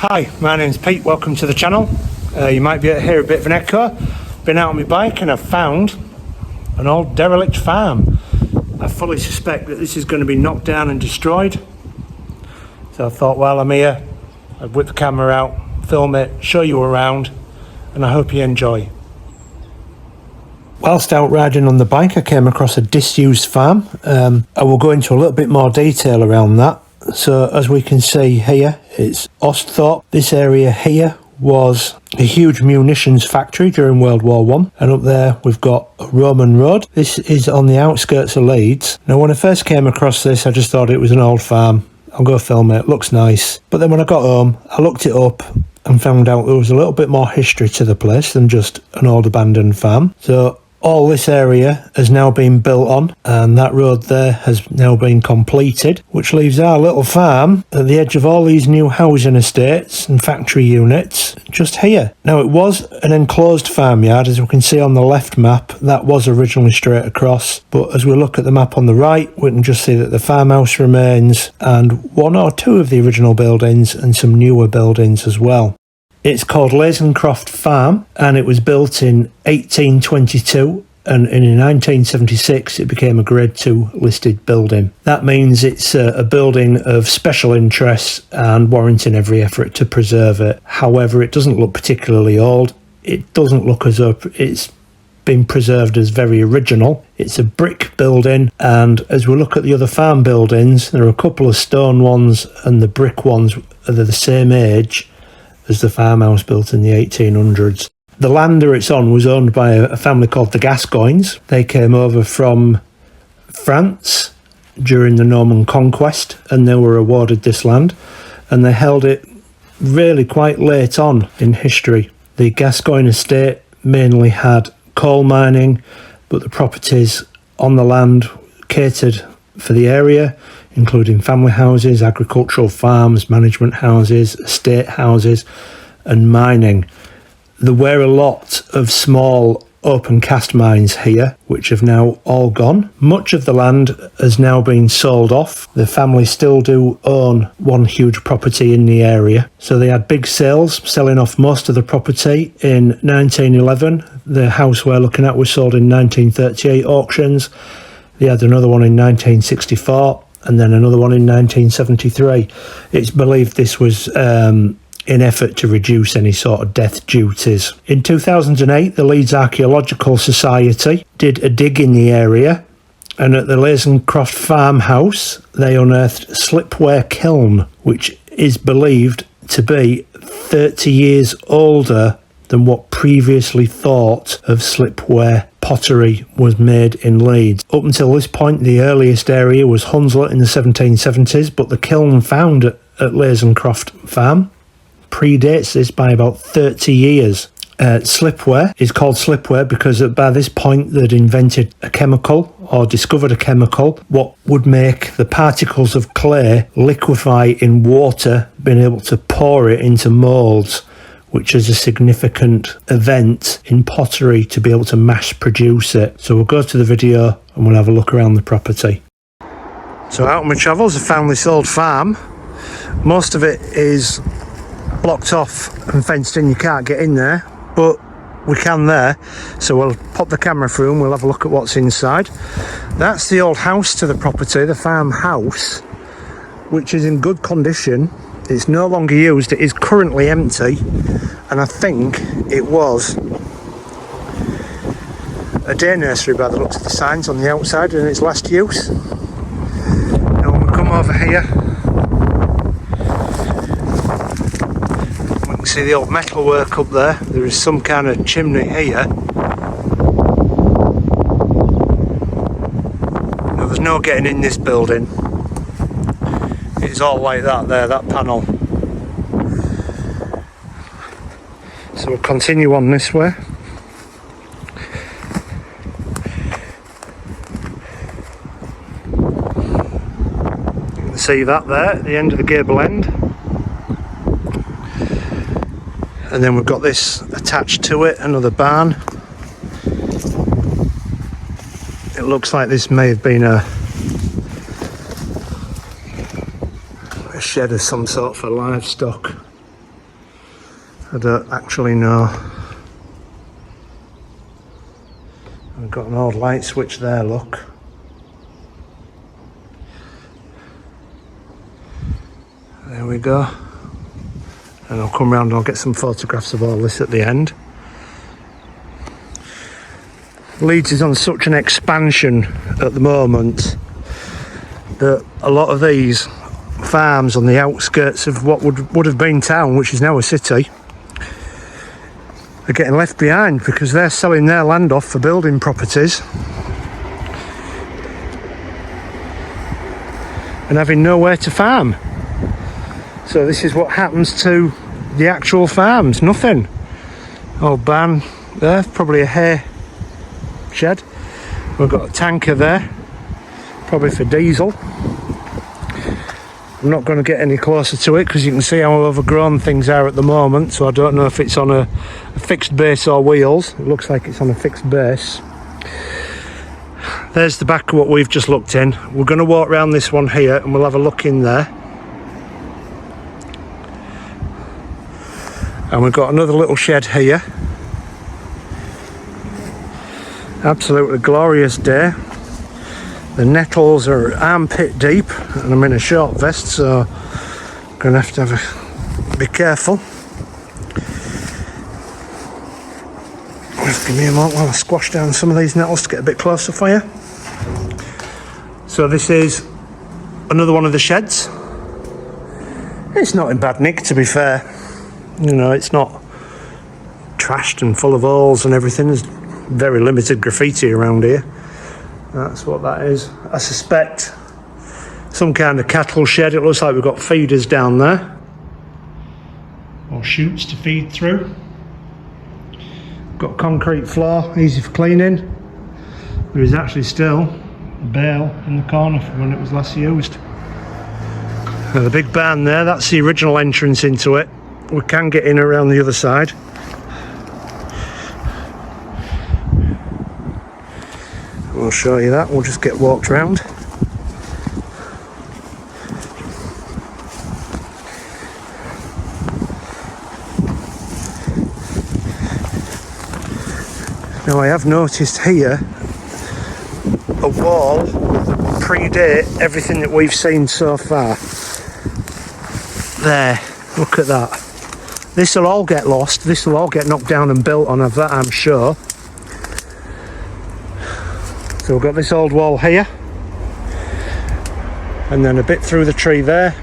Hi, my name's Pete, welcome to the channel. You might be able to hear a bit of an echo. Been out on my bike and I've found an old derelict farm. I fully suspect that this is going to be knocked down and destroyed. So I thought while I'm here, I'd whip the camera out, film it, show you around, and I hope you enjoy. Whilst out riding on the bike, I came across a disused farm. I will go into a little bit more detail around that. So as we can see here, it's Osthorpe. This area here was a huge munitions factory during World War One, and up there we've got a Roman road. This is on the outskirts of Leeds. Now when I first came across this, I just thought it was an old farm. I'll go film it, looks nice. But then when I got home, I looked it up and found out there was a little bit more history to the place than just an old abandoned farm. So all this area has now been built on, and that road there has now been completed, which leaves our little farm at the edge of all these new housing estates and factory units just here. Now it was an enclosed farmyard, as we can see on the left map. That was originally straight across, but as we look at the map on the right, we can just see that the farmhouse remains and one or two of the original buildings and some newer buildings as well. It's called Lazencroft Farm, and it was built in 1822, and in 1976 it became a Grade 2 listed building. That means it's a building of special interest and warranting every effort to preserve it. However, it doesn't look particularly old. It doesn't look as though it's been preserved as very original. It's a brick building, and as we look at the other farm buildings, there are a couple of stone ones, and the brick ones are the same age as the farmhouse built in the 1800s. The land that it's on was owned by a family called the Gascoignes. They came over from France during the Norman conquest, and they were awarded this land, and they held it really quite late on in history. The Gascoigne estate mainly had coal mining, but the properties on the land catered for the area, including family houses, agricultural farms, management houses, estate houses, and mining. There were a lot of small open cast mines here, which have now all gone. Much of the land has now been sold off. The family still do own one huge property in the area. So they had big sales, selling off most of the property in 1911. The house we're looking at was sold in 1938 auctions. They had another one in 1964, and then another one in 1973. It's believed this was in effort to reduce any sort of death duties. In 2008, the Leeds Archaeological Society did a dig in the area, and at the Lazencroft Farmhouse, they unearthed slipware kiln, which is believed to be 30 years older than what previously thought of slipware pottery was made in Leeds. Up until this point, the earliest area was Hunslet in the 1770s, but the kiln found at Lazencroft Farm predates this by about 30 years. Slipware is called slipware because by this point they'd invented a chemical, or discovered a chemical, what would make the particles of clay liquefy in water, being able to pour it into moulds, which is a significant event in pottery to be able to mass produce it. So we'll go to the video and we'll have a look around the property. So out on my travels, I found this old farm. Most of it is blocked off and fenced in, you can't get in there, but we can there. So we'll pop the camera through and we'll have a look at what's inside. That's the old house to the property, the farmhouse, which is in good condition. It's no longer used, it is currently empty, and I think it was a day nursery by the looks of the signs on the outside in its last use. Now when we come over here, we can see the old metalwork up there. There is some kind of chimney here. Now there's no getting in this building. It's all like that there, that panel. So we'll continue on this way. You can see that there at the end of the gable end. And then we've got this attached to it, another barn. It looks like this may have been a shed of some sort for livestock. I don't actually know. I've got an old light switch there, look. There we go. And I'll come round and I'll get some photographs of all this at the end. Leeds is on such an expansion at the moment that a lot of these farms on the outskirts of what would have been town, which is now a city, are getting left behind because they're selling their land off for building properties and having nowhere to farm. So this is what happens to the actual farms, nothing. Old barn there, probably a hay shed. We've got a tanker there, probably for diesel. I'm not going to get any closer to it because you can see how overgrown things are at the moment, so I don't know if it's on a fixed base or wheels. It looks like it's on a fixed base. There's the back of what we've just looked in. We're going to walk around this one here and we'll have a look in there. And we've got another little shed here. Absolutely glorious day. The nettles are armpit deep and I'm in a short vest, so I'm going to have be careful. Just give me a moment while I squash down some of these nettles to get a bit closer for you. So this is another one of the sheds. It's not in bad nick, to be fair. You know, it's not trashed and full of holes and everything. There's very limited graffiti around here. That's what that is. I suspect some kind of cattle shed. It looks like we've got feeders down there, or chutes to feed through. Got concrete floor, easy for cleaning. There is actually still a bale in the corner from when it was last used. Now the big barn there, that's the original entrance into it. We can get in around the other side. We'll show you that. We'll just get walked round. Now I have noticed here a wall that will predate everything that we've seen so far. There, look at that. This will all get lost, this will all get knocked down and built on, of that I'm sure. So we've got this old wall here, and then a bit through the tree there,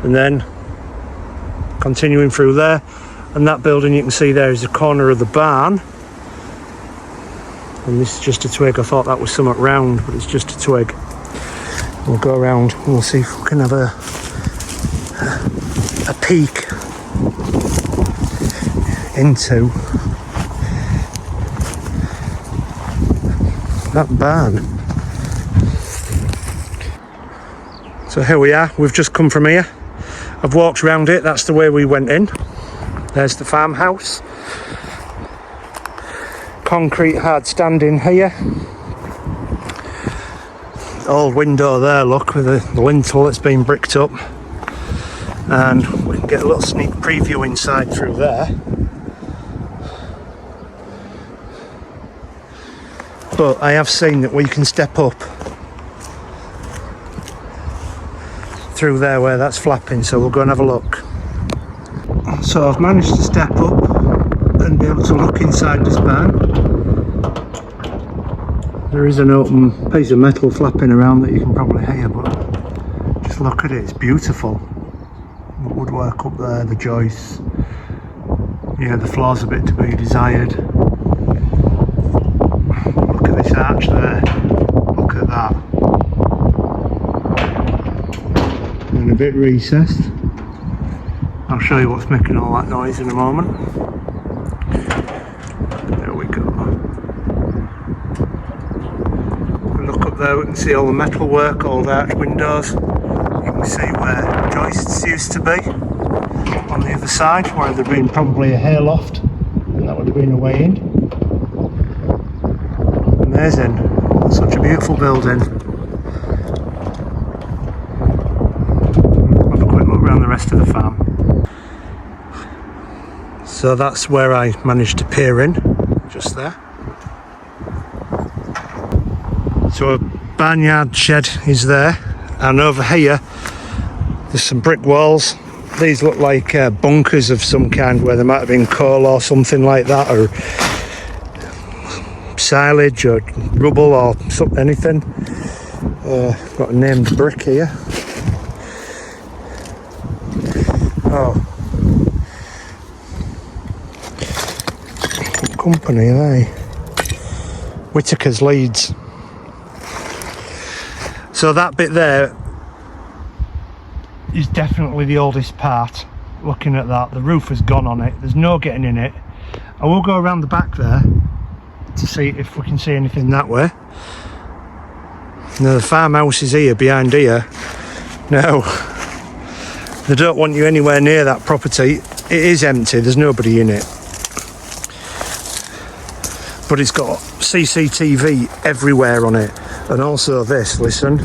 and then continuing through there, and that building you can see there is the corner of the barn. And this is just a twig. I thought that was somewhat round, but it's just a twig. We'll go around and we'll see if we can have a peek into that barn. So here we are, we've just come from here. I've walked around it, that's the way we went in. There's the farmhouse. Concrete hard standing here. Old window there, look, with the lintel that's been bricked up. And we can get a little sneak preview inside through there. But I have seen that we can step up through there where that's flapping, so we'll go and have a look. So I've managed to step up and be able to look inside this barn. There is an open piece of metal flapping around that you can probably hear, but just look at it, it's beautiful. The woodwork up there, the joists. Yeah, the floor's a bit to be desired. Look at this arch there, look at that. And a bit recessed. I'll show you what's making all that noise in a moment. There we go. Look up there, we can see all the metal work, old arch windows. You can see where joists used to be on the other side, where there'd been probably a hay loft, and that would have been a way in. Amazing, such a beautiful building. Have a quick look around the rest of the farm. So that's where I managed to peer in, just there. So a barnyard shed is there, and over here there's some brick walls. These look like bunkers of some kind, where there might have been coal or something like that, or silage or rubble or anything. Got a named brick here. Oh, what company are they? Whitaker's Leeds. So that bit there is definitely the oldest part. Looking at that, the roof has gone on it, there's no getting in it. I will go around the back there to see if we can see anything that way. Now the farmhouse is here, behind here. Now, they don't want you anywhere near that property. It is empty, there's nobody in it. But it's got CCTV everywhere on it. And also this, listen.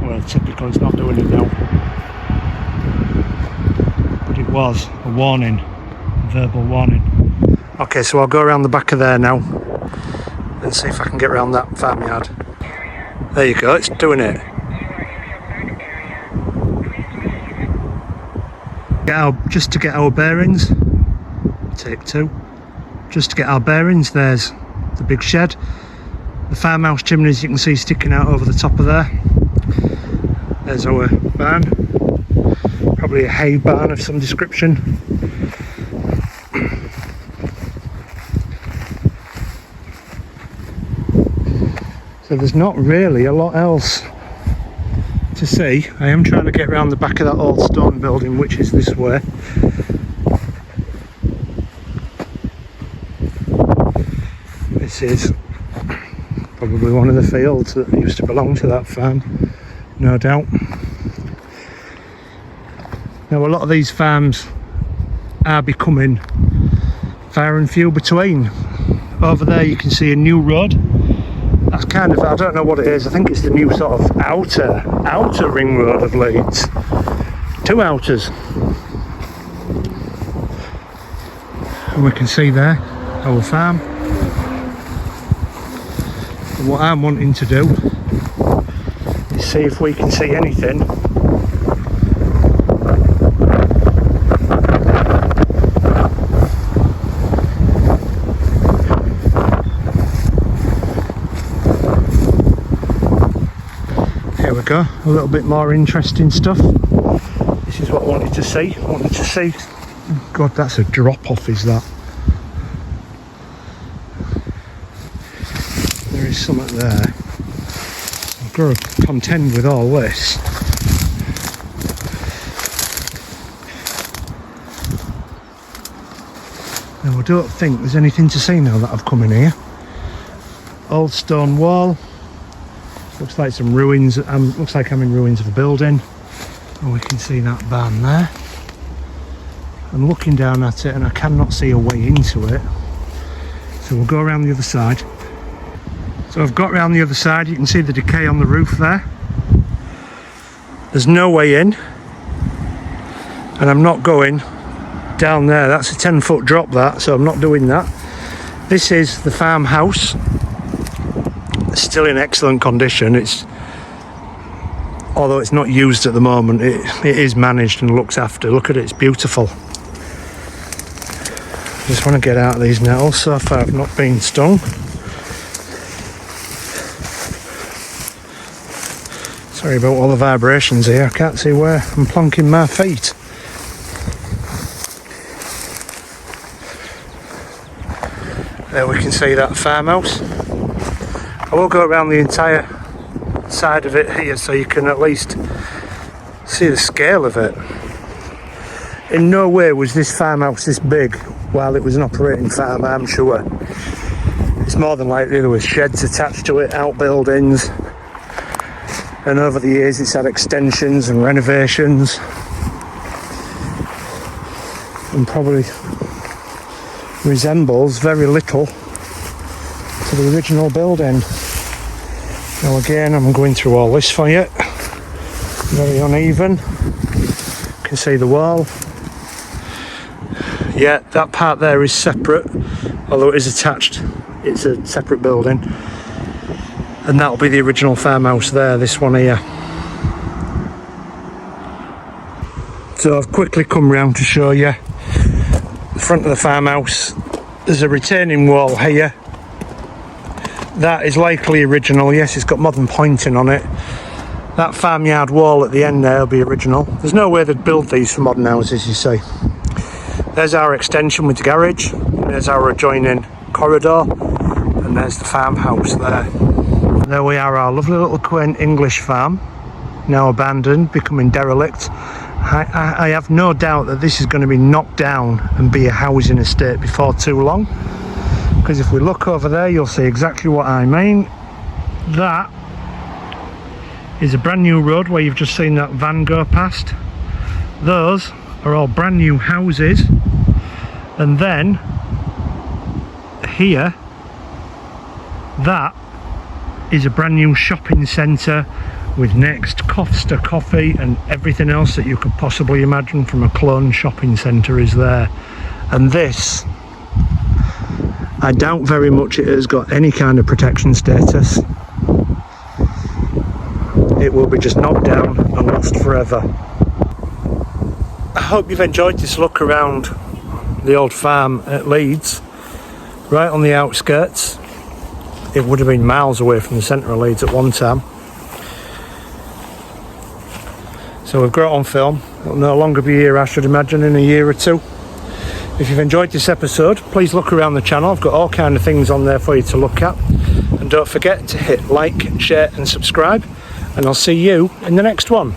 Well, typical, it's not doing it now. But it was a warning, a verbal warning. Okay, so I'll go around the back of there now and see if I can get around that farmyard. There you go, it's doing it. Just to get our bearings, take two. Just to get our bearings, there's the big shed. The farmhouse chimneys you can see sticking out over the top of there. There's our barn. Probably a hay barn of some description. So there's not really a lot else to see. I am trying to get around the back of that old stone building, which is this way. This is probably one of the fields that used to belong to that farm, no doubt. Now a lot of these farms are becoming far and few between. Over there you can see a new road. That's kind of, I don't know what it is, I think it's the new sort of outer ring road of Leeds. Two outers. And we can see there our farm. And what I'm wanting to do is see if we can see anything go, a little bit more interesting stuff. This is what I wanted to see. God, that's a drop off, is that? There is something there. I've got to contend with all this. Now I don't think there's anything to see now that I've come in here. Old stone wall. Looks like some ruins. Looks like I'm in ruins of a building. And we can see that barn there. I'm looking down at it and I cannot see a way into it. So we'll go around the other side. So I've got around the other side. You can see the decay on the roof there. There's no way in. And I'm not going down there. That's a 10-foot drop, that. So I'm not doing that. This is the farmhouse. It's still in excellent condition. Although it's not used at the moment, it is managed and looked after. Look at it, it's beautiful. I just want to get out of these nettles. So far I've not been stung. Sorry about all the vibrations here. I can't see where I'm plonking my feet. There we can see that farmhouse. I will go around the entire side of it here so you can at least see the scale of it. In no way was this farmhouse this big while it was an operating farm, I'm sure. It's more than likely there was sheds attached to it, outbuildings, and over the years it's had extensions and renovations, and probably resembles very little to the original building. Now again, I'm going through all this for you. Very uneven. can see the wall. Yeah, that part there is separate, although it is attached. It's a separate building. And that'll be the original farmhouse there, this one here. So I've quickly come round to show you the front of the farmhouse. There's a retaining wall here. That is likely original. Yes, it's got modern pointing on it. That farmyard wall at the end there will be original. There's no way they'd build these for modern houses, you see. There's our extension with the garage. There's our adjoining corridor. And there's the farmhouse there. There we are, our lovely little quaint English farm. Now abandoned, becoming derelict. I have no doubt that this is going to be knocked down and be a housing estate before too long, because if we look over there you'll see exactly what I mean. That is a brand new road where you've just seen that van go past. Those are all brand new houses, and then here, that is a brand new shopping centre with next Costa coffee and everything else that you could possibly imagine from a clone shopping centre is there. And this, I doubt very much it has got any kind of protection status. It will be just knocked down and lost forever. I hope you've enjoyed this look around the old farm at Leeds, right on the outskirts. It would have been miles away from the centre of Leeds at one time. So we've got it on film. It'll no longer be here, I should imagine, in a year or two. If you've enjoyed this episode, please look around the channel. I've got all kind of things on there for you to look at. And don't forget to hit like, share and subscribe. And I'll see you in the next one.